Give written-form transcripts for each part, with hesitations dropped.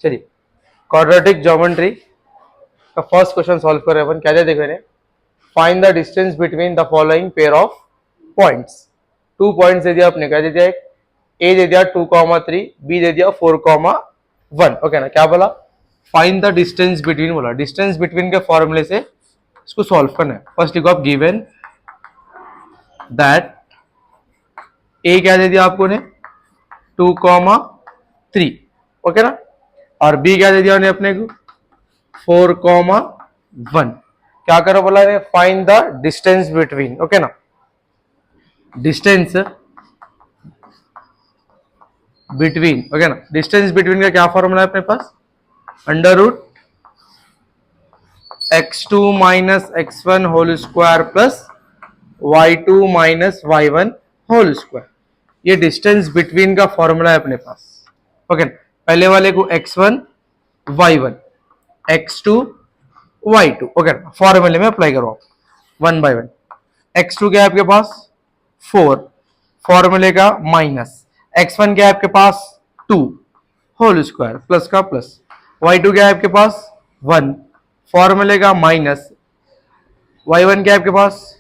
चलिए quadratic geometry का first question solve कर रहे हैं अपन। क्या देखो इन्हें, find the distance between the following pair of points. 2 points दे दिया आपने, क्या दे दिया, एक ए दे दिया 2,3, बी दे दिया 4,1। ओके ना, क्या बोला, फाइंड द डिस्टेंस बिटवीन बोला। डिस्टेंस बिटवीन के फॉर्मूले से इसको सॉल्व करना है। फर्स्ट लिखो आप, गिवन दैट ए क्या दे दिया आपको ने 2,3, ओके ना, और बी क्या दे दिया उन्हें अपने को 4,1। क्या करो बोला है, find the distance between, okay ना, डिस्टेंस बिटवीन, ओके ना। डिस्टेंस बिटवीन का क्या फॉर्मूला है अपने पास, under root x2 minus x1 whole square plus y2 minus y1 whole square. ये डिस्टेंस बिटवीन का फॉर्मूला है अपने पास, ओके ना। पहले वाले को x1 y1, x2 y2, okay ना, फॉर्मूले में अप्लाई करो आप 1 बाय 1। x2 क्या है आपके पास 4, फॉर्मूले का माइनस, x1 क्या है आपके पास 2 होल स्क्वायर प्लस का प्लस, y2 क्या है आपके पास 1, फॉर्मूले का माइनस, y1 क्या है आपके पास,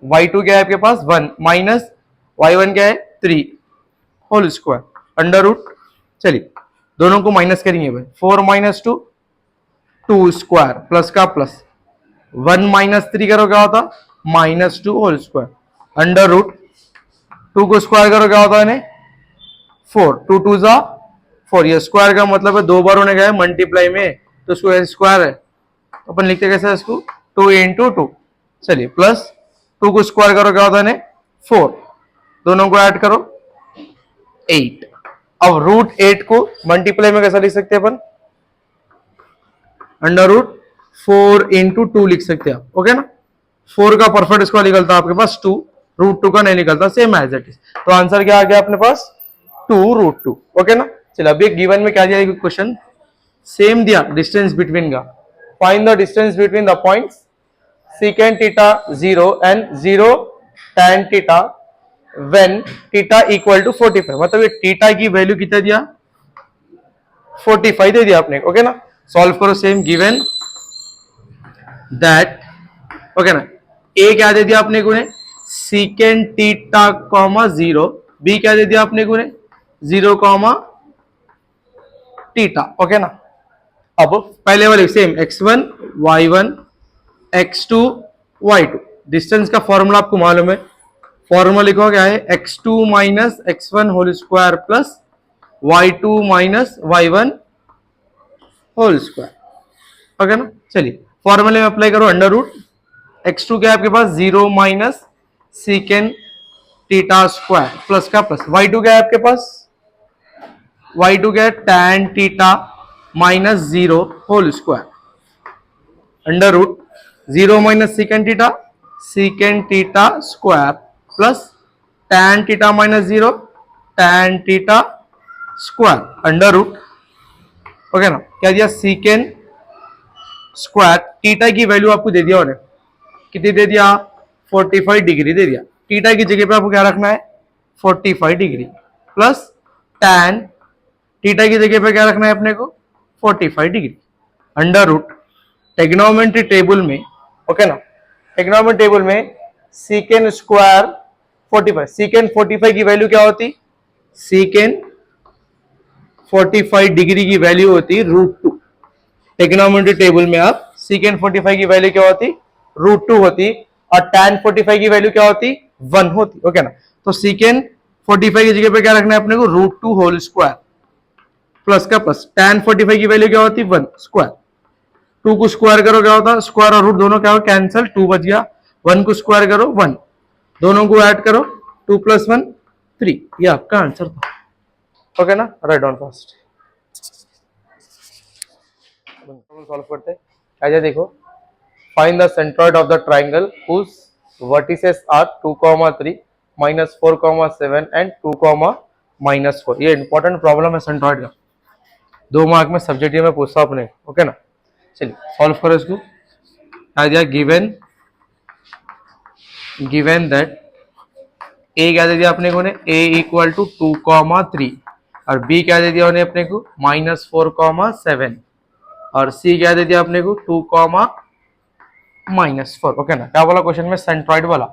y2 क्या है आपके पास 1 माइनस y1 क्या है 3 होल स्क्वायर अंडर रूट। चलिए दोनों को माइनस करेंगे भाई, 4 माइनस 2 2 स्क्वायर प्लस का प्लस, 1 माइनस 3 करो क्या होता minus 2 whole square under root. 2 को स्क्वायर करो क्या होता है 4, 2 2 जा 4। ये स्क्वायर का मतलब है 2 बार होने गया है मल्टीप्लाई में, तो इसको स्क्वायर है, तो अपन लिखते कैसे इसको 2 इंटू 2। चलिए प्लस 2 को स्क्वायर करो क्या होता है 4, दोनों को ऐड करो 8। अब रूट 8 को मल्टीप्लाई में कैसा लिख सकते हैं अपन, अंडर रूट 4 इंटू 2 लिख सकते हैं आप, ओके ना। 4 का परफेक्ट स्क्वायर निकलता है आपके पास 2, रूट 2 का नहीं निकलता, सेम एज इट इज। तो आंसर क्या आ गया अपने पास 2 रूट 2, ओके ना। चलिए अभी गिवन में क्या दिया क्वेश्चन, सेम दिया डिस्टेंस बिटवीन का, find the distance between the points secant theta 0 and 0 tan theta when theta equal to 45। मतलब ये थीटा की वैल्यू कितना दिया 45 दे दिया आपने, ओके ना। सॉल्व करो, सेम गिवन दैट, ओके ना, ए क्या दे दिया आपने को secant theta 0, बी क्या दे दिया आपने को 0 theta, ओके ना। अब पहले वाले same x1 y1 x2 y2, distance का फॉर्मूला आपको मालूम है, फॉर्मूला लिखो क्या है x2 minus x1 whole square plus y2 minus y1 whole square, okay ना। चलिए फॉर्मूले में अप्लाई करो, अंडर रूट x2 क्या है आपके पास 0 minus secant theta square plus का प्लस, y2 क्या है आपके पास, y2 क्या है tan theta minus 0 whole square under root 0 minus secant theta square plus tan theta minus 0 tan theta square under root, okay ना। क्या दिया secant स्क्वायर, थीटा की वैल्यू आपको दे दिया उन्हें, कितनी दे दिया 45 डिग्री दे दिया। थीटा की जगह पे आपको क्या रखना है 45 डिग्री प्लस tan थीटा की जगह पे क्या रखना है अपने को 45 degree under root. Trigonometry table में, ओके ना, ट्रिग्नोमेट्री टेबल में secant स्क्वायर 45, secant 45 की वैल्यू क्या होती, secant 45 डिग्री की वैल्यू होती √2। ट्रिग्नोमेट्री टेबल में आप secant 45 की वैल्यू क्या होती √2 होती, और tan 45 की वैल्यू क्या होती 1 होती, ओके ना। तो secant 45 की जगह पे क्या रखना है अपने को √2 होल स्क्वायर प्लस का प्लस, tan 45 की वैल्यू क्या होती 1 स्क्वायर, 2 को स्क्वायर करो क्या होता स्क्वायर और रूट दोनों क्या हो कैंसिल, 2 बच गया, 1 को स्क्वायर करो 1, दोनों को ऐड करो 2 + 1 3, ये आपका आंसर था, ओके ना। राइट डाउन फास्ट सॉल्व करते हैं। क्या देखो, find the centroid of the triangle whose vertices are 2,3 -4,7 and 2,-4। ये इंपॉर्टेंट प्रॉब्लम है सेंट्रॉइड का, 2 मार्क में सब्जेक्टिव में पूछता अपने, ओके ना। चलिए सॉल्व करो इसको। क्या दिया गिवन दैट ए क्या दे दिया अपने को ने a इक्वल टू 2,3 और बी क्या दे दिया उन्हें अपने को -4,7 और सी क्या दे दिया अपने को 2,-4। ओके ना, क्या बोला क्वेश्चन में? सेंट्रॉइड वाला।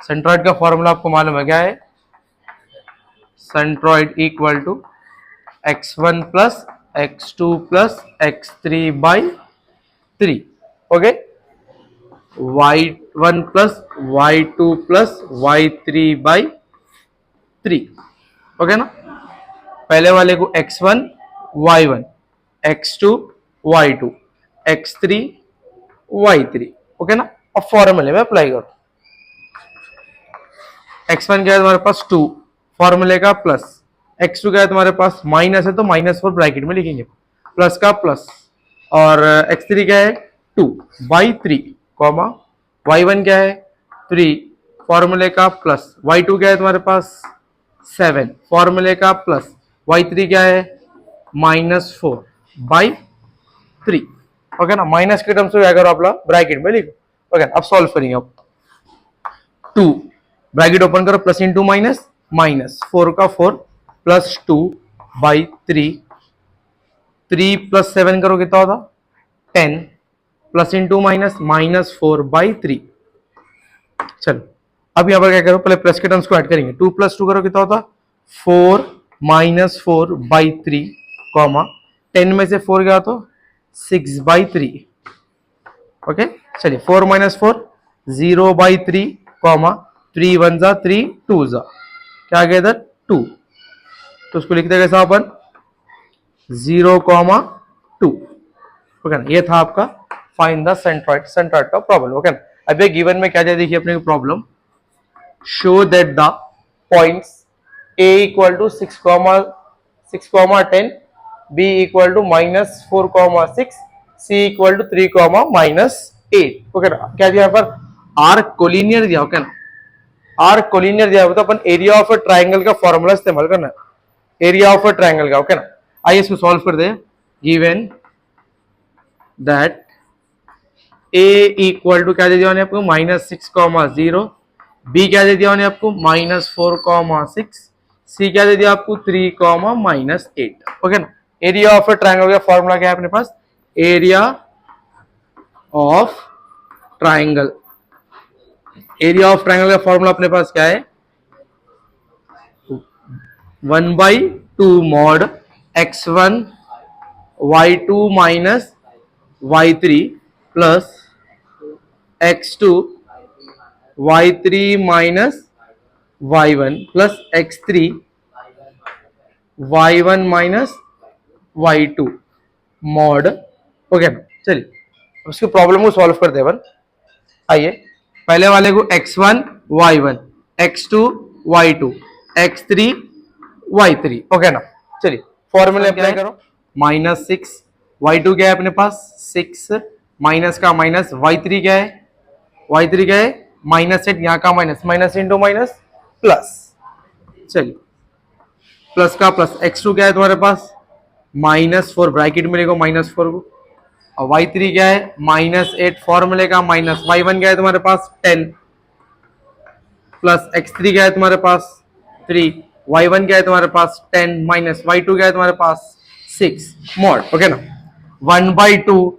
सेंट्रॉइड का फॉर्मूला आपको मालूम है क्या है? Centroid equal to x1 plus x2 plus x3/3। Okay, y1 plus y2 plus y3/3। Okay ना, पहले वाले को x1 y1 x2 y2 x3 y3। Okay ना, अब फॉर्मूले में अप्लाई करो। x1 क्या है तुम्हारे पास 2, फॉर्मूले का प्लस। x2 क्या है तुम्हारे पास माइनस है तो -4 ब्रैकेट में लिखेंगे, प्लस का प्लस। और x3 क्या है 2/3 कॉमा, y1 क्या है 3, फॉर्मूले का प्लस। y2 क्या है तुम्हारे पास 7, फॉर्मूले का प्लस। y3 क्या है -4/3। ओके ना, माइनस के टर्म्स में अगर आप ब्रैकेट में लिखो। ओके, अब सॉल्व करेंगे। अब 2 ब्रैकेट ओपन करो, प्लस इंटू माइनस, -4 का 4 प्लस 2/3, 3 प्लस 7 करो कितना होता 10, प्लस इंटू माइनस -4/3। चलो अब यहाँ पर क्या करो, पहले प्लस के टर्म्स को ऐड करेंगे। 2 प्लस 2 करो कितना होता 4 -4/3 कॉमा, 10 में से 4 गया तो 6/3। ओके, चलिए 4 - 4 0/3 कॉमा, 3 1 जा 3 2 जा, क्या आ गया इधर 2, तो उसको लिखते कैसा अपन 0,2। ओके ना, ये था आपका फाइंड द सेंट्रॉइड, सेंट्रॉइड का प्रॉब्लम। ओके ना, अब ये गिवन में क्या दिया देखिए अपने को problem, show that the points a equal to 6,10, b equal to -4,6, c equal to 3,-8। Okay ना, क्या दिया यहाँ पर आर्क कोलिनियर दिया। ओके ना, आर्क कोलिनियर दिया तो अपन एरिया ऑफ अ ट्राइंगल का फॉर्मूला इस्तेमाल करना है, एरिया ऑफ अ ट्राइंगल का। ओके ना, आइए इसको सॉल्व कर दे। Given that a equal to क्या दे दिया आपको -6,0, b क्या दे दिया आपको -4,6, c क्या दे दिया आपको 3,-8। ओके ना, एरिया ऑफ अ ट्राइंगल का फॉर्मूला क्या है अपने पास, area of triangle, area of triangle का फॉर्मूला अपने पास क्या है 1/2 mod x1 y2 minus y3 plus x2 y3 minus y1 plus x3 y1 minus y2 mod। Okay, चलिए उसकी प्रॉब्लम को सॉल्व करते हैं। आइए पहले वाले को x1 y1 x2 y2 x3 y3। Okay ना, चलिए फॉर्मूले अप्लाई करो। -6 y2 क्या है अपने पास 6, माइनस का माइनस, y3 क्या है -8, यहाँ का minus, minus into minus plus. चलिए प्लस का प्लस, x2 क्या है तुम्हारे पास -4, ब्रैकेट में लिखो -4 को, और y3 क्या है -8, फॉर्मूले का माइनस, y1 क्या है तुम्हारे पास 10 प्लस x3 क्या है तुम्हारे पास 3, y1 क्या है तुम्हारे पास 10 माइनस y2 क्या है तुम्हारे पास 6 मॉड। ओके ना, 1/2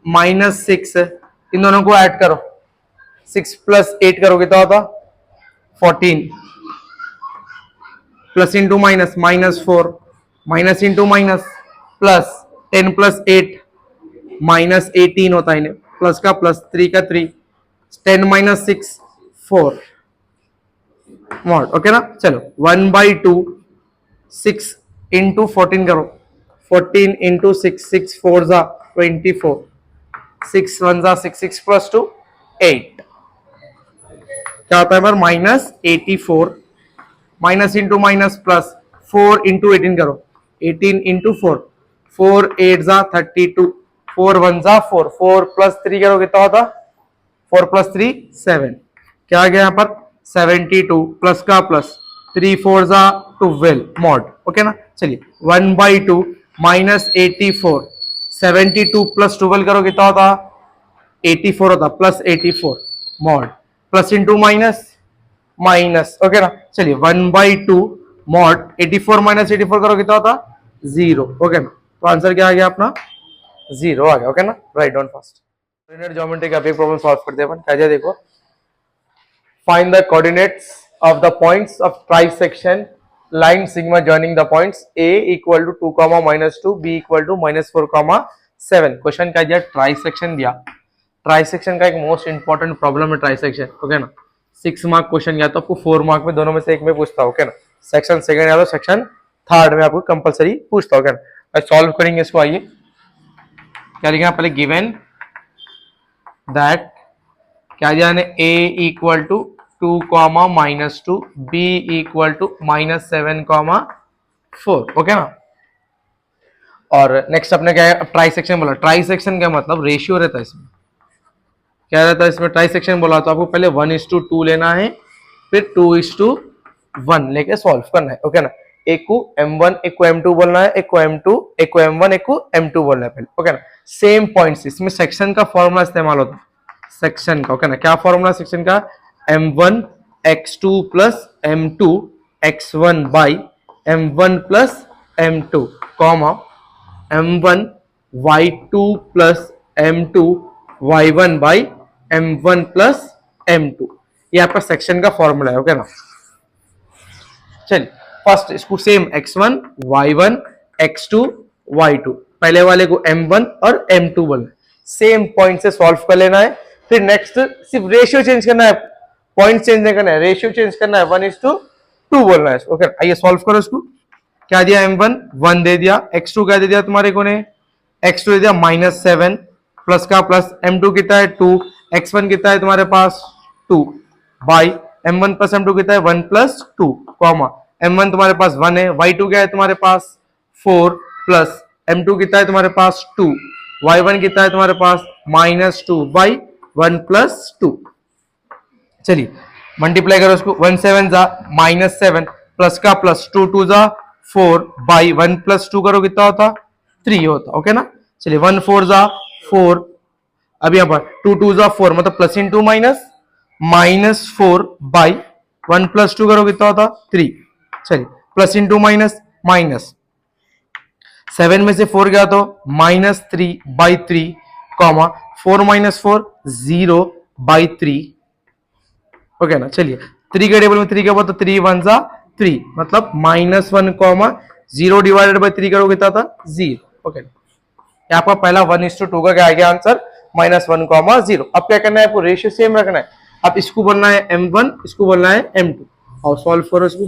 -6, इन दोनों को ऐड करो, 6 + 8 करोगे तो होता 14, plus into minus -4, minus into minus plus, 10 + 8 -18 होता है, प्लस का प्लस, 3 का 3, 10 - 6 4 मॉड। ओके ना, चलो 1/2 6 इंटू 14 करो, 14 इंटू 6, 6 4 जा 24, 6 1 जा 6, 6 + 2 8, क्या होता है -84, minus into minus plus, 4 into 18 करो, 18 इंटू 4, 4 8 जा 32, 4 1 जा 4, 4 + 3 करो कितना होता 4 + 3 7, क्या आ गया यहाँ पर 72, प्लस का प्लस, 3 4 जा 12 मॉड। ओके ना, चलिए 1/2 -84, 72 + 12 करो कितना होता 84 होता, plus 84 mod, plus into minus minus. Okay ना, चलिए 1/2 मॉड 84 माइनस 84 करो कितना होता, 0। ओके ना, तो आंसर क्या आ गया अपना, 0 आ गया। ओके ना, write down fast. Coordinate geometry का एक प्रॉब्लम सॉल्व करते हैं अपन। क्या देखो, find the coordinates of the points of trisection line sigma joining the points a equal to 2 comma minus 2, b equal to minus 4 comma 7। Question क्या दिया, trisection दिया। ट्राइसेक्शन का एक मोस्ट इंपॉर्टेंट प्रॉब्लम है ट्राइसेक्शन। ओके ना, 6 mark question या तो आपको 4 मार्क में दोनों में से एक में पूछता है। ओके ना, सेक्शन सेकंड या तो सेक्शन थर्ड में आपको कंपलसरी पूछता है। ओके ना, सॉल्व करेंगे इसको। आइए क्या लिखा पहले, गिवन दैट क्या दिया ने, a equal to 2 comma minus 2, b equal to minus 7 comma 4। Okay ना, और नेक्स्ट अपने क्या है, ट्राइसेक्शन बोला। ट्राइसेक्शन क्या मतलब, रेशियो रहता है इसमें। क्या रहता है इसमें, ट्राइसेक्शन बोला तो आपको पहले 1:2 लेना है, फिर 2:1 लेके सॉल्व करना है। ओके ना, एक को m1 एक को m2 बोलना है, एक को m2 एक को m1 एक को m2 बोलना है पहले। ओके ना, सेम पॉइंट्स, इसमें सेक्शन का फॉर्मूला इस्तेमाल होता है, सेक्शन का। ओके ना, क्या फॉर्मूला सेक्शन का, m1 x2 plus m2 x1 by m1 plus m2 comma m1 y2 plus m2 y1 by m1 plus m2। ये आपका सेक्शन का फॉर्मूला है। ओके ना, चलिए फर्स्ट इसको same x1 y1 x2 y2, पहले वाले को m1 और m2 बोलना है, सेम पॉइंट से सॉल्व कर लेना है। फिर नेक्स्ट सिर्फ रेशियो चेंज करना है, पॉइंट चेंज नहीं करना है, रेशियो चेंज करना है, 1:2 बोलना है। ओके, आइए सॉल्व करो इसको। क्या दिया, m1 1 दे दिया, x2 क्या दे दिया तुम्हारे को ने, x2 दे दिया -7 प्लस का प्लस, m2 कितना है 2, x1 कितना है तुम्हारे पास 2 बाई m1 प्लस m2 कितना है 1 प्लस 2 कॉमा m1 तुम्हारे पास 1 है, y2 क्या है तुम्हारे पास 4 प्लस m2 कितना है तुम्हारे पास 2, y1 कितना है तुम्हारे पास -2 बाई 1 प्लस 2। चलिए मल्टीप्लाई करो उसको, 1 7 जा -7 प्लस का प्लस 2 2 जा 4 बाई 1 प्लस 2 करो कितना होता, 3 होता। ओके ना, चलिए 1 4 जा 4, अब यहाँ पर 2 2 जा 4 मतलब plus into minus, -4 by 1 plus 2 करो कितना होता 3। चलिए प्लस इंटू माइनस, माइनस 7 में से 4 गया तो -3 बाई 3 कॉमा 4 - 4 0 बाई 3। ओके ना, चलिए 3 के टेबल में 3 के बाद तो 3 1 जा 3 मतलब -1 कॉमा 0 डिवाइडेड बाई 3 करोगे कितना था 0। ओके, यहाँ पर पहला 1:2 का क्या आ गया आंसर, -1 कॉमा 0। अब क्या करना है आपको, रेशियो सेम रखना है। अब इसको बोलना है m1, इसको बोलना है m2 और सॉल्व करो इसको।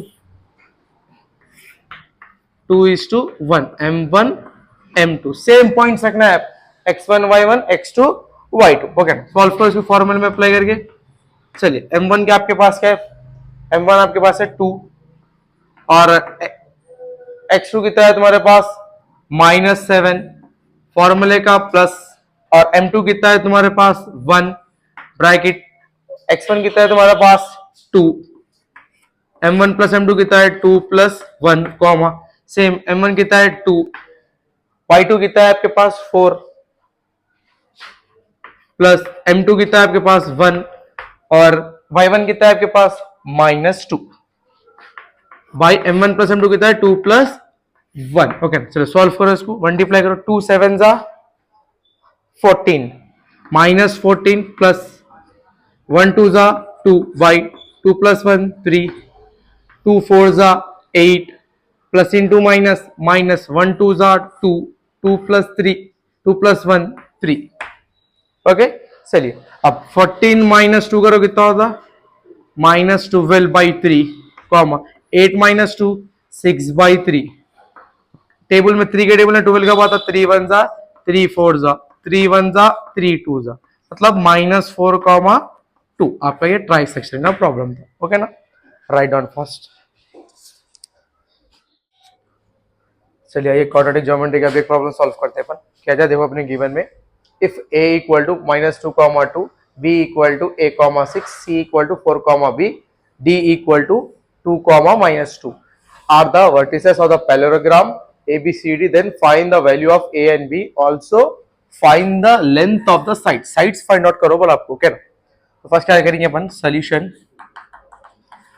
2:1 m1 m2 सेम पॉइंट्स रखना है, x1 y1 x2 y2। Okay, solve करो इसको फॉर्मूले में अप्लाई करके। चलिए m1 क्या आपके पास क्या है, m1 आपके पास है 2 और x2 कितना है तुम्हारे पास -7 फॉर्मूले का प्लस, और m2 कितना है तुम्हारे पास 1 ब्रैकेट, x1 कितना है तुम्हारे पास 2, m1 प्लस m2 कितना है 2 प्लस 1 कॉमा सेम m1 कितना है 2, y2 कितना है आपके पास 4 प्लस m2 कितना है आपके पास 1 और y1 कितना है आपके पास -2 बाई m1 प्लस m2 कितना है 2 प्लस 1। ओके, चलो सॉल्व करो इसको, मल्टीप्लाई करो, 2 7 जा 14 -14 प्लस 1 2 जा 2 बाई 2 प्लस 1 3, 2 4 जा 8 प्लस इंटू माइनस, -1 2 जा 2, 2 प्लस 3 2 प्लस 1 3। ओके, चलिए अब 14 - 2 करो कितना होता, -12 बाई 3 कॉमा 8 - 2 6 बाई 3। टेबल में 3 के टेबल में 12 का बात 3 1 जा 3 4 जा 3 1 जा 3 2 जा मतलब -4 कॉमा 2। आपका ये ट्राइसेक्शन का प्रॉब्लम था। ओके ना, राइट डाउन फर्स्ट। चलिए आइए क्वाड्रेटिक ज्योमेट्री का भी एक प्रॉब्लम सॉल्व करते हैं अपन। क्या जाए देखो अपने गिवन में, if a equal to -2, 2 b equal to a, 6 c equal to 4, b d equal to 2, -2 are the vertices of the parallelogram ABCD, then find the value of a and b, also find the length of the sides। sides find out करो बोला आपको। क्या तो first क्या करेंगे अपन, solution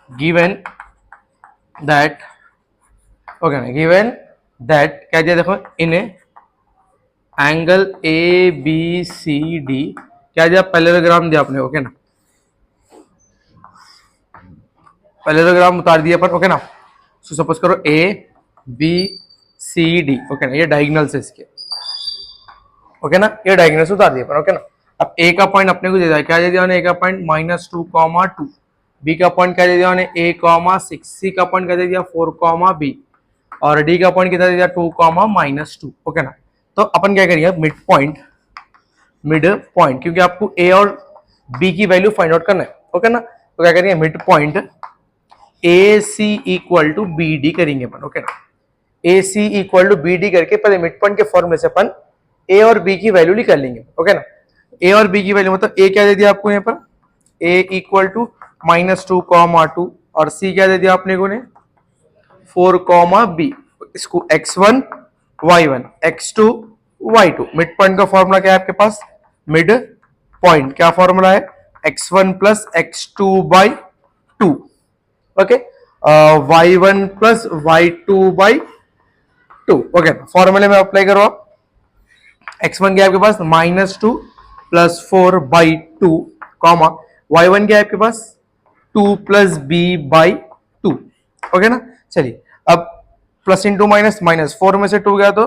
given that okay ना, given that क्या दिया देखो, in angle A B C D क्या दिया, पैरेललोग्राम दिया आपने, ओके ना, पैरेललोग्राम उतार दिया अपन, ओके ना। सो सपोज करो A B C D, okay ना, ये डायगोनल्स है इसके, ओके ना, ये डायगोनल्स उतार दिया अपन, ओके ना। अब ए का पॉइंट अपने को दे दिया, क्या दे दिया उन्हें, ए का पॉइंट -2, 2, बी का पॉइंट क्या दे दिया उन्हें, a, 6, सी का पॉइंट क्या दे दिया 4, b, और डी का पॉइंट कितना दे दिया 2, -2, ओके ना। तो अपन क्या करेंगे, मिड पॉइंट, क्योंकि आपको ए और बी की वैल्यू फाइंड आउट करना है, ओके ना। तो क्या करेंगे, mid point A C equal to B D करेंगे अपन, ओके ना। A C equal to B D करके पहले मिड पॉइंट के फॉर्मूले से अपन ए और बी की वैल्यू निकाल लेंगे, ओके ना। ए और बी की वैल्यू मतलब ए क्या दे दिया आपको यहाँ पर, ए इक्वल टू -2, 2, और सी क्या दे दिया आपने को ने 4, b, इसको x1 y1 x2 y2, mid point का फॉर्मूला क्या है आपके पास, मिड पॉइंट क्या फॉर्मूला है, x1 plus x2 by 2, okay, y1 plus y2 by 2, okay. फॉर्मूले में अप्लाई करो आप, x1 क्या है आपके पास -2 प्लस 4 बाई 2, कॉमा y1 क्या है आपके पास 2 प्लस b बाई 2, ओके ना। चलिए अब प्लस इंटू माइनस, -4 में से 2 गया तो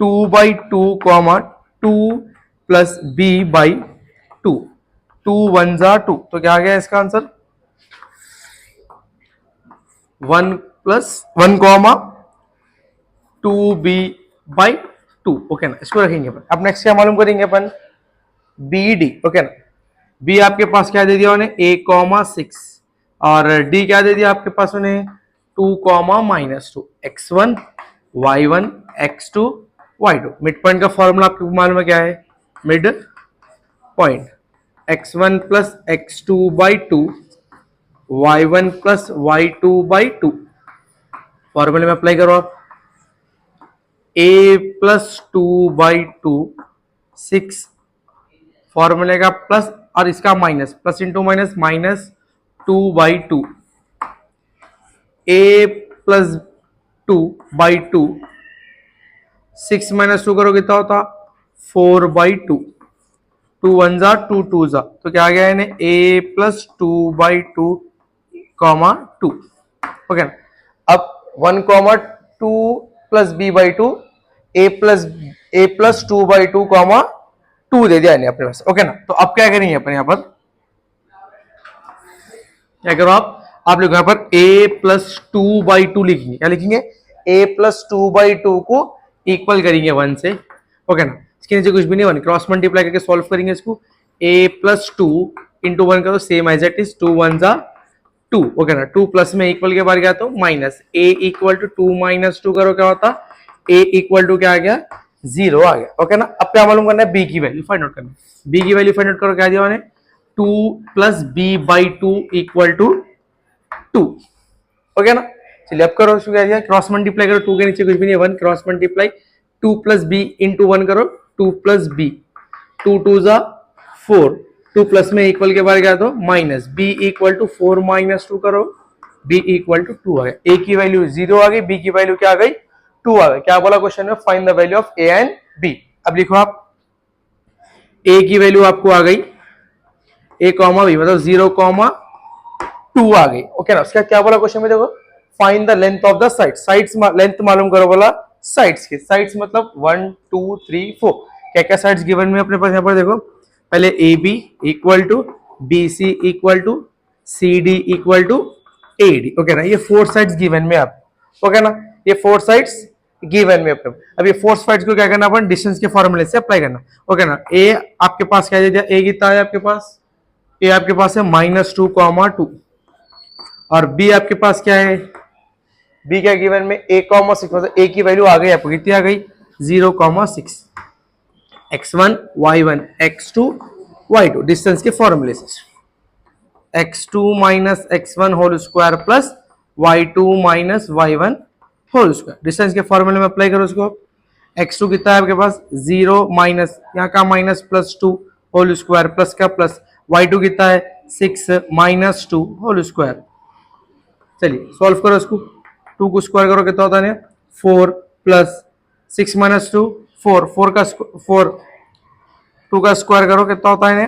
2/2, 2 प्लस b बाई 2, 2 1 जा 2, तो क्या आ गया इसका answer 1 plus 1, 2b by 2, okay ना। इसको रखेंगे अपन। अब नेक्स्ट क्या मालूम करेंगे अपन, बी डी, ओके ना। बी आपके पास क्या दे दिया उन्हें, a, 6, और डी क्या दे दिया आपके पास उन्हें 2, -2, x1 y1 x2 y2, mid point का फॉर्मूला आपको मालूम है क्या है, mid point x1 plus x2 by 2, y1 plus y2 by 2, फॉर्मूले में अप्लाई करो आप, a प्लस 2/2, 6 फॉर्मूले का प्लस और इसका minus, plus into minus, -2/2, a plus 2/2, 6 - 2 करो कितना होता 4/2, 2 1 जा 2 2 जा, तो क्या आ गया इन्हें a प्लस 2/2, 2, ओके। अब 1, 2 प्लस b/2, a प्लस 2/2, 2 दे दिया इन्हें अपने पास, ओके ना। तो अब क्या करेंगे अपन यहाँ पर, क्या करो आप लोग यहाँ पर a प्लस 2/2 लिखेंगे, क्या लिखेंगे, a प्लस 2/2 को इक्वल करेंगे 1 से, ओके ना। इसके नीचे कुछ भी नहीं, 1 क्रॉस मल्टीप्लाई करके सॉल्व करेंगे इसको, a प्लस 2 इंटू 1 करो, सेम एज इट इज, 2 1 जा 2, ओके ना। 2 प्लस में इक्वल के बाहर गया तो माइनस, a इक्वल टू 2 - 2 करो, क्या होता a इक्वल टू क्या आ गया 0 आ गया, ओके ना। अब क्या मालूम करना है, b की वैल्यू फाइंड आउट करना है, b की वैल्यू फाइंड आउट करो, क्या दिया मैंने 2 plus b/2 equal to 2, okay ना। चलिए अब करो, क्या दिया, क्रॉस मल्टीप्लाई करो, 2 के नीचे कुछ भी नहीं है, 1 cross multiply, 2 plus b into 1 करो, 2 प्लस b, 2 2 जा 4, 2 प्लस में इक्वल के बाहर गया तो माइनस, b इक्वल टू 4 - 2 करो, b इक्वल टू 2 आ गया, a की वैल्यू 0 आ गई, b की वैल्यू क्या आ गई 2 आ गई। क्या बोला क्वेश्चन में, find the value of a and b। अब लिखो आप, a की वैल्यू आपको आ गई a, b, मतलब 0, 2 आ गई, ओके ना। उसका क्या बोला क्वेश्चन में, देखो find the length of the side, sides length मालूम करो, बोला साइड्स की, साइड्स मतलब 1 2 3 4, क्या क्या साइड्स गिवन में अपने पास, यहाँ पर देखो पहले A B equal to B C equal to C D equal to A D, okay ना। ये 4 साइड्स गिवन में आप, ओके ना, ये 4 साइड्स गिवन में अपने। अब ये 4 साइड्स को क्या करना, अपन डिस्टेंस के फॉर्मूले से अप्लाई करना, ओके ना। ए आपके पास क्या दे दिया, ए कितना है आपके पास, ए आपके पास है -2, 2, और बी आपके पास क्या है, बी क्या गिवन में a, 6, मतलब a की वैल्यू आ गई आपको, कितनी आ गई 0, 6, x1 y1 x2 y2, distance के फॉर्मूले से x2 minus x1 whole square plus y2 minus y1 whole square, distance के फॉर्मूले में अप्लाई करो उसको। x2 कितना है आपके पास 0 माइनस, यहाँ का minus plus 2 whole square plus का प्लस, y2 कितना है 6 - 2 होल स्क्वायर। चलिए सॉल्व करो इसको, 2 को स्क्वायर करो कितना होता है 4 प्लस 6 माइनस 2 4 4 का 4 2 का स्क्वायर करो कितना होता है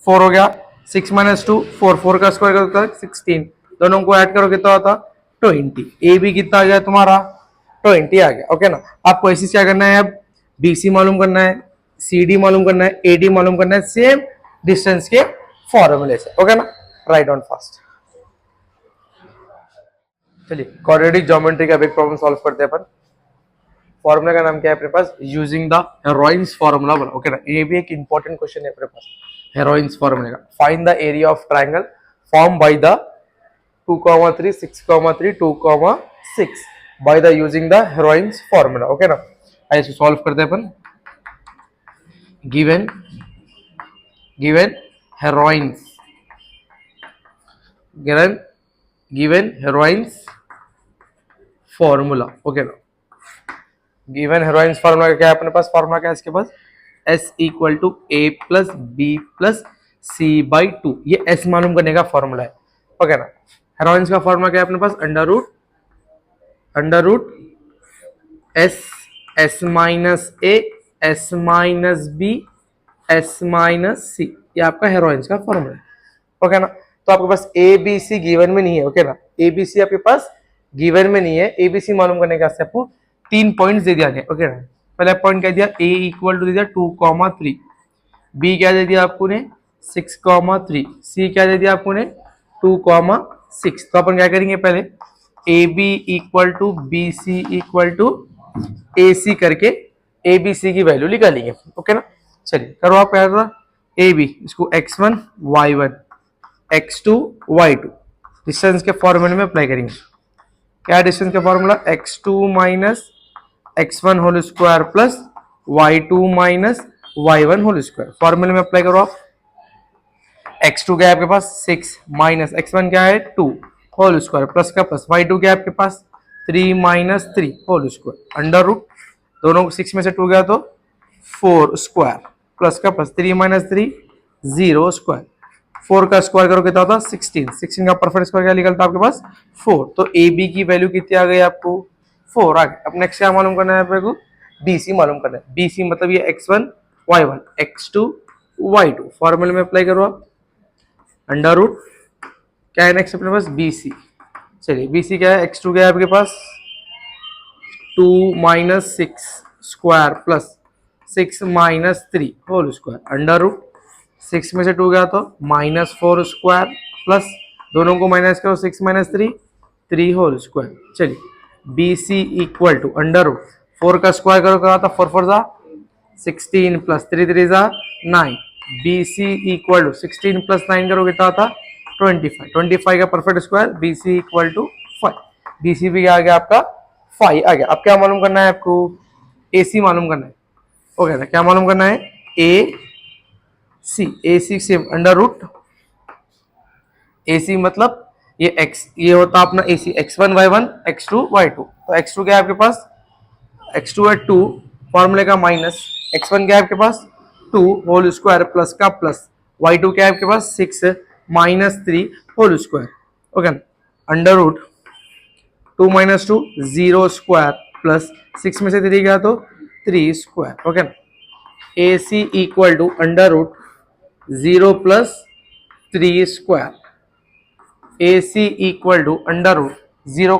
4 हो गया 6 माइनस 2 4 4 का स्क्वायर करो कितना 16 दोनों को ऐड करो कितना होता 20 ए बी कितना आ गया तुम्हारा 20 आ गया ओके ना। आपको ऐसी क्या करना है अब बीसी मालूम करना है CD मालूम करना है AD मालूम करना है सेम डिस्टेंस के फॉर्मूले से ओके ना। राइट ऑन फास्ट चलिए क्वाड्रेटिक ज्योमेट्री का बिग प्रॉब्लम सॉल्व करते हैं अपन। फॉर्मूला का नाम क्या है अपने पास यूजिंग द हेरोइंस फॉर्मूला बोला ओके ना। ये भी एक इंपॉर्टेंट क्वेश्चन है अपने पास हेरोइंस फॉर्मूले का। Find the area of triangle form by the 2, 3, 6, 3, 2, 6 by the using the Heron's formula okay ना। ऐसे सॉल्व करते हैं अपन। Given Heron's given Heron's formula okay ना। गिवन हेरोइंस फॉर्मूला क्या है अपने पास फॉर्मूला क्या है इसके पास S equal to A plus B plus C/2 ये S मालूम करने का फॉर्मूला है ओके ना। हेरोइंस का फॉर्मूला क्या है अपने पास under root S minus A S minus B S minus C ये आपका हेरोइंस का फॉर्मूला है ओके ना। तो आपके पास ABC गिवन में नहीं है ओके ना। ABC आपके पास गिवन में नहीं है। ABC मालूम करने का आपको 3 पॉइंट्स दे दिया गया ओके ना। पहला पॉइंट क्या दिया A इक्वल टू दे दिया 2, 3 B क्या दे दिया आपको ने 6, 3 C क्या दे दिया आपको ने 2, 6 तो अपन क्या करेंगे पहले AB equal to BC equal to AC करके ABC की वैल्यू निकालेंगे ओके ना। चलिए करो आप क्या AB इसको x1 y1 x2 y2 distance के फॉर्मूले में अप्लाई करेंगे। क्या डिस्टेंस का formula x2 minus x1 whole square plus y2 minus y1 whole square फॉर्मूले में अप्लाई करो आप। x2 क्या है आपके पास 6 माइनस x1 क्या है 2 होल स्क्वायर प्लस का प्लस y2 क्या है आपके पास 3 minus 3 whole square under root दोनों को 6 में से 2 गया तो 4 स्क्वायर प्लस का प्लस 3 माइनस 3 0 स्क्वायर 4 का स्क्वायर करो कितना होता 16 का परफेक्ट स्क्वायर क्या निकलता आपके पास 4 तो AB की वैल्यू कितनी आ गई आपको 4 आ गई। अब नेक्स्ट क्या मालूम करना है आपको BC मालूम करना है। BC मतलब ये x1 y1 x2 y2 फॉर्मूले में अप्लाई करो आप अंडर रूट क्या है नेक्स्ट अपने पास BC। चलिए BC क्या है x2 क्या है आपके पास 2 minus 6 square plus 6 minus 3 whole square under root 6 में से 2 गया तो -4 स्क्वायर प्लस दोनों को माइनस करो 6 माइनस 3 होल स्क्वायर। चलिए BC equal to under root 4 का स्क्वायर करो करा था 4 4 जा 16 प्लस 3 3 जा 9 BC इक्वल टू 16 प्लस 9 करो कितना था 25 का perfect square BC equal to 5 BC भी आ गया आपका 5 आ गया। अब क्या मालूम करना है आपको AC मालूम करना है ओके ना। क्या मालूम करना है AC same under root AC मतलब ये x ये होता अपना AC x1 y1 x2 y2 तो x2 क्या है आपके पास x2 है 2 फॉर्मूले का माइनस x1 क्या है आपके पास 2 होल स्क्वायर प्लस का प्लस y2 क्या है आपके पास 6 minus 3 whole square okay under root 2 minus 2 0 square plus 6 में से 3 गया तो 3 square okay AC equal to under root 0 plus 3 square AC equal to under root 0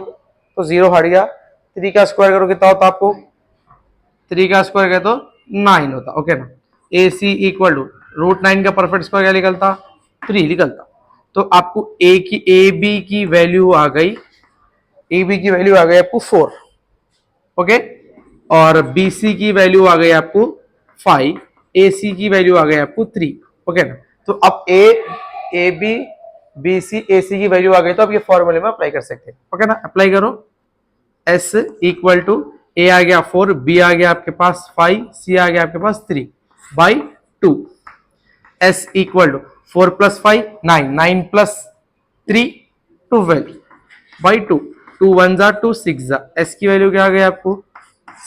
तो 0 हट गया 3 का स्क्वायर करो कितना होता आपको 3 का स्क्वायर किया तो 9 होता ओके ना। AC इक्वल टू √9 का परफेक्ट स्क्वायर क्या निकलता 3 निकलता। तो आपको AB की वैल्यू आ गई आपको 4 ओके और BC की वैल्यू आ गई आपको 5 AC की वैल्यू आ गई आपको 3 ओके ना। तो अब AB BC AC की वैल्यू आ गई तो अब ये फॉर्मूले में अप्लाई कर सकते हैं ओके ना। अप्लाई करो S इक्वल टू A आ गया 4 B आ गया आपके पास 5 C आ गया आपके पास 3/2 S equal to 4 plus 5 9 plus 3 12/2 2 1 जा 2 6 जा S की वैल्यू क्या आ गई आपको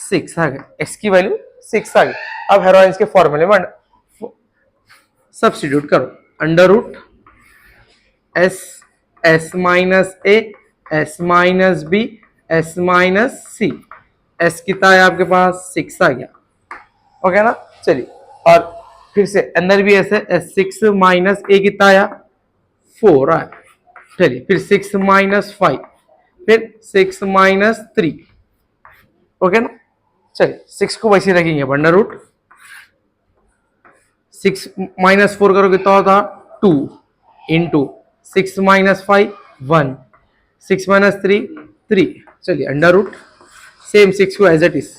6 आ गई x की वैल्यू 6 आ गई। अब हेरोइंस के फॉर्मूले में सब्स्टिट्यूट करो under root S minus A S minus B S minus C, S कितना है आपके पास 6 आ गया, ओके ना। चलिए और फिर से अंदर भी ऐसे एस 6 माइनस ए कितना आया 4 आया। चलिए फिर 6 माइनस 5, फिर 6 माइनस 3, ओके ना। चलिए 6 को वैसे रखेंगे अंडर रूट 6 माइनस 4 करो कितना होता 2 इंटू 6 माइनस 5 1, 6 माइनस 3 3। चलिए अंडर रूट सेम 6 को एज इट इज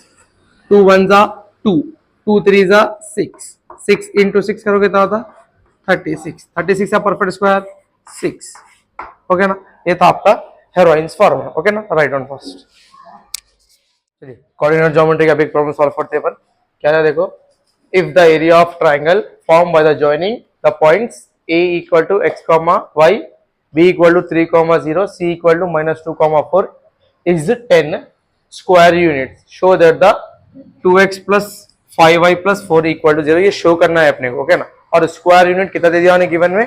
2 1 जा 2, 2 3 जा 6, 6 इंटू 6 करो कितना होता 36, 36 का परफेक्ट स्क्वायर 6, ओके ना। ये था आपका हेरोइंस फॉर्मूला, ओके ना। Right on first. चलिए कोऑर्डिनेट ज्योमेट्री का बिग प्रॉब्लम सॉल्व करते हैं अपन। क्या है देखो, if the area of triangle formed by the joining the points a equal to x comma y, b equal to 3 comma 0, c equal to minus 2 comma 4 is 10 square units, show that the 2x plus 5y plus 4 equal to 0। ये show करना है अपने को, okay ना। और square unit कितना दे दिया उन्हें गिवन में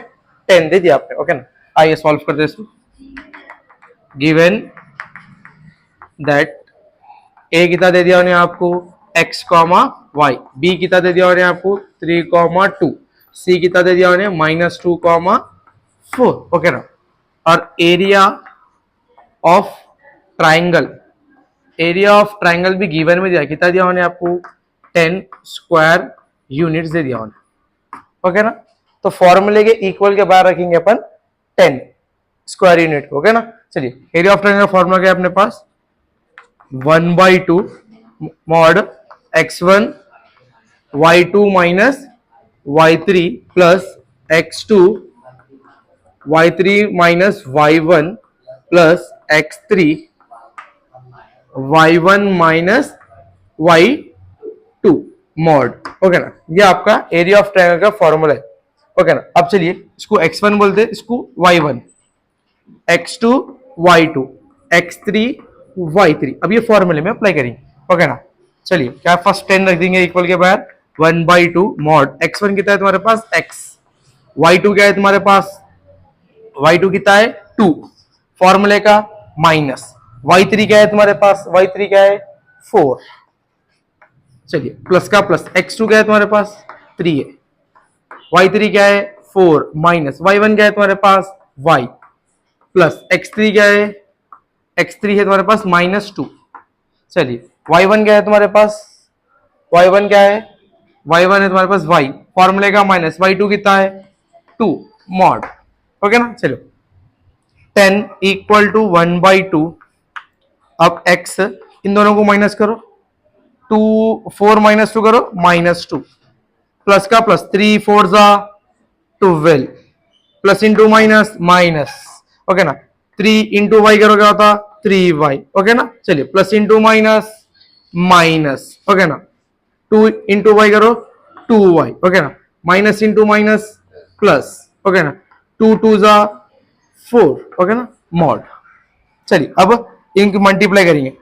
10 दे दिया आपने, ओके ना। आइए सॉल्व करते हैं इसको। गिवन दैट a कितना दे दिया उन्हें आपको x कॉमा वाई, बी कितना दे दिया उन्हें आपको 3 कॉमा 2, सी कितना दे दिया उन्हें माइनस 2 कॉमा 4, ओके ना। और area of triangle, area of triangle भी गिवन में दिया, कितना दिया उन्हें आपको 10 स्क्वायर यूनिट्स दे दिया उन्हें, ओके ना। तो फॉर्मूले के इक्वल के बाहर रखेंगे अपन 10 स्क्वायर यूनिट, ओके ना। चलिए एरिया ऑफ ट्राइंगल फॉर्मूला क्या है अपने पास 1/2 mod x1 y2 minus y3 plus x2 y3 minus y1 plus x3 y1 minus y2 mod, okay ना। ये आपका एरिया ऑफ ट्रायंगल का फॉर्मूला है, ओके ना। अब चलिए इसको x1 बोलते हैं, इसको y1, x2 y2, x3 y3। अब ये फॉर्मूले में अप्लाई करेंगे, ओके ना। चलिए क्या फर्स्ट 10 रख देंगे इक्वल के बाहर 1/2 मॉड x1 कितना है तुम्हारे पास x, y2 क्या है तुम्हारे पास y2 कितना है 2 फॉर्मूले का माइनस, y3 क्या है तुम्हारे पास y3 क्या है 4। चलिए प्लस का प्लस, x2 क्या है तुम्हारे पास 3 है, y3 क्या है 4 माइनस y1 क्या है तुम्हारे पास y प्लस x3 क्या है x3 है तुम्हारे पास माइनस 2। चलिए y1 क्या है तुम्हारे पास, y1 क्या है y1 है तुम्हारे पास y फॉर्मूले का माइनस, y2 कितना है 2 मॉड, ओके ना। चलो 10 इक्वल टू 1/2, अब x इन दोनों को माइनस करो 2 4 माइनस 2 करो माइनस 2 प्लस का प्लस 3 4 जा 12 plus into minus minus, okay ना। 3 इंटू वाई करो क्या होता 3y, ओके ना। चलिए plus into minus minus, okay ना। 2 इंटू वाई करो 2y, ओके ना। Minus into minus plus, okay ना। 2 2 जा 4, ओके ना मॉड। चलिए अब इनकी मल्टीप्लाई करेंगे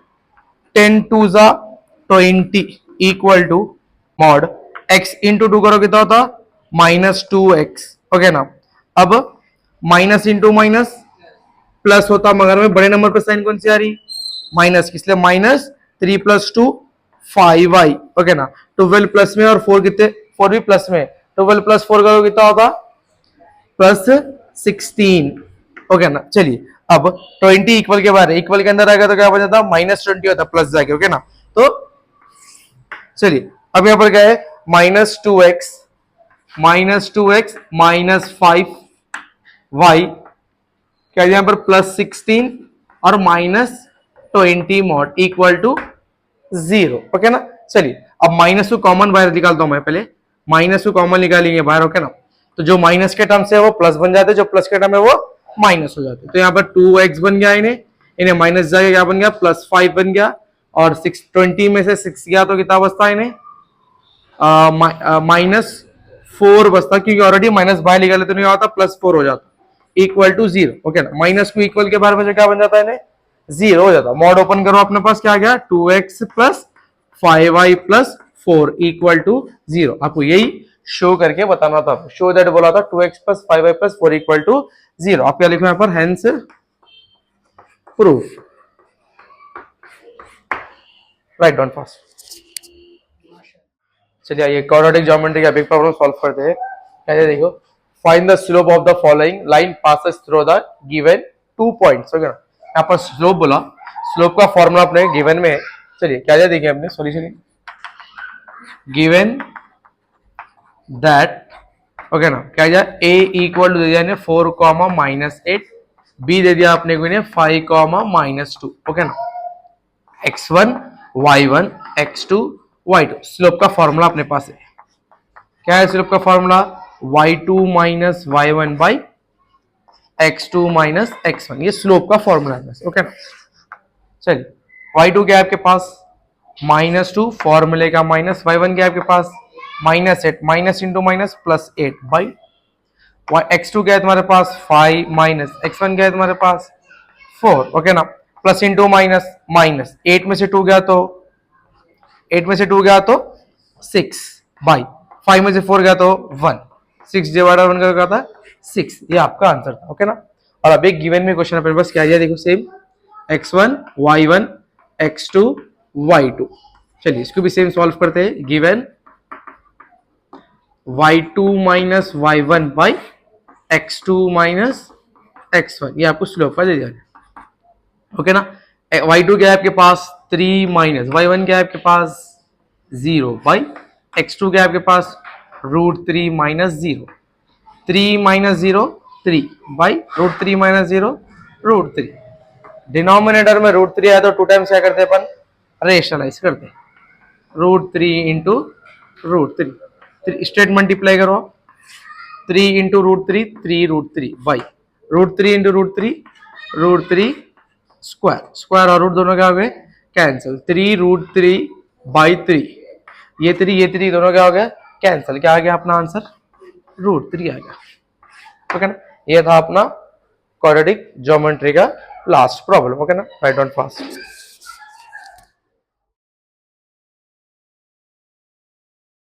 10 2 जा 20 equal to mod x into 2 करो कितना होता माइनस 2x, ओके ना। अब माइनस इंटू माइनस प्लस होता, मगर में बड़े नंबर पर साइन कौन सी आ रही माइनस, इसलिए माइनस 3 प्लस 2 5y, ओके ना। 12 प्लस में और 4 कितने 4 भी प्लस में, 12 प्लस 4 करो कितना होगा प्लस 16, ओके ना। चलिए अब 20 इक्वल के बाहर, इक्वल के अंदर आएगा तो क्या बन जाता माइनस 20 होता प्लस जाके, ओके ना। तो चलिए अब यहां पर क्या है माइनस 2x माइनस 5y क्या यहां पर प्लस 16 और minus 20 mod equal to 0, okay ना। चलिए अब माइनस को कॉमन बाहर निकालता हूं मैं, पहले माइनस को कॉमन निकालेंगे बाहर, ओके ना। तो जो माइनस के टर्म से है वो प्लस बन जाते हैं, जो प्लस के टर्म है वो माइनस हो जाते हैं। तो यहाँ पर 2x बन गया, इन्हें माइनस जाके क्या बन गया प्लस 5 बन गया, और 20 में से 6 गया तो कितना बचता है इन्हें माइनस 4 बचता, क्योंकि ऑलरेडी माइनस बाहर निकाले तो नहीं आता प्लस 4 हो जाता इक्वल टू 0, ओके ना। माइनस को इक्वल के बाहर में क्या बन जाता है इन्हें 0 हो जाता। मॉड ओपन करो, अपने पास क्या आ गया 2x plus 5y plus 4 equal to 0। आपको यही शो करके बताना था, शो दैट बोला था 2x plus 5y plus 4 equal to 0। आप क्या लिखो यहाँ पर hence proof, write down fast. चलिए आइए क्वाड्रेटिक ज्योमेट्री का बिग प्रॉब्लम सॉल्व करते हैं। कैसे देखो, find the slope of the following line passes through the given 2 points. Okay ना, यहाँ पर स्लोप बोला, स्लोप का फॉर्मूला अपने गिवन में है। चलिए क्या देंगे हमने सॉल्यूशन, गिवन दैट, ओके ना, क्या जाए ए इक्वल टू दे दिया 4, -8, बी दे दिया आपने को 5, -2। ओके ना, x1 y1 x2 y2, slope का फॉर्मूला अपने पास है। क्या है स्लोप का formula, y2 minus y1 by x2 minus x1, ये स्लोप का फॉर्मूला है। ओके ना, चलिए y2 क्या है आपके पास -2, फॉर्मूले का माइनस, y1 क्या है आपके पास -8, minus into minus +8 by x2 क्या है तुम्हारे पास 5 माइनस x1 क्या है तुम्हारे पास 4। ओके ना, प्लस इंटू माइनस माइनस, 8 में से 2 गया तो 6 बाई 5 में से 4 गया तो 1, 6 डिवाइडेड 1 का था 6, ये आपका आंसर था। ओके ना, और अब एक गिवन में क्वेश्चन अपने पास क्या है, देखो same x1 y1 x2 y2। चलिए इसको भी सेम सॉल्व करते हैं। Given y2 minus y1 by x2 minus x1, ये आपको स्लोप का दे दिया। ओके ना, y2 क्या है आपके पास 3 माइनस y1 क्या है आपके पास 0 बाई x2 क्या है आपके पास √3 minus 0, 3 minus 0 3 by √3 minus 0 √3। Denominator में √3 आया तो 2 टाइम्स क्या करते हैं अपन, रेशनलाइज करते हैं, √3 इंटू √3, स्ट्रेट मल्टीप्लाई करो, 3 इंटू √3 3√3 बाई √3 इंटू √3 स्क्वायर और रूट दोनों क्या हो गए कैंसिल, 3√3 बाई 3, ये 3 दोनों क्या हो गया कैंसिल, क्या आ गया अपना आंसर √3 आ गया। ओके ना, ये था अपना क्वाड्रेटिक ज्योमेट्री का लास्ट प्रॉब्लम। ओके ना, राइट डाउन फास्ट।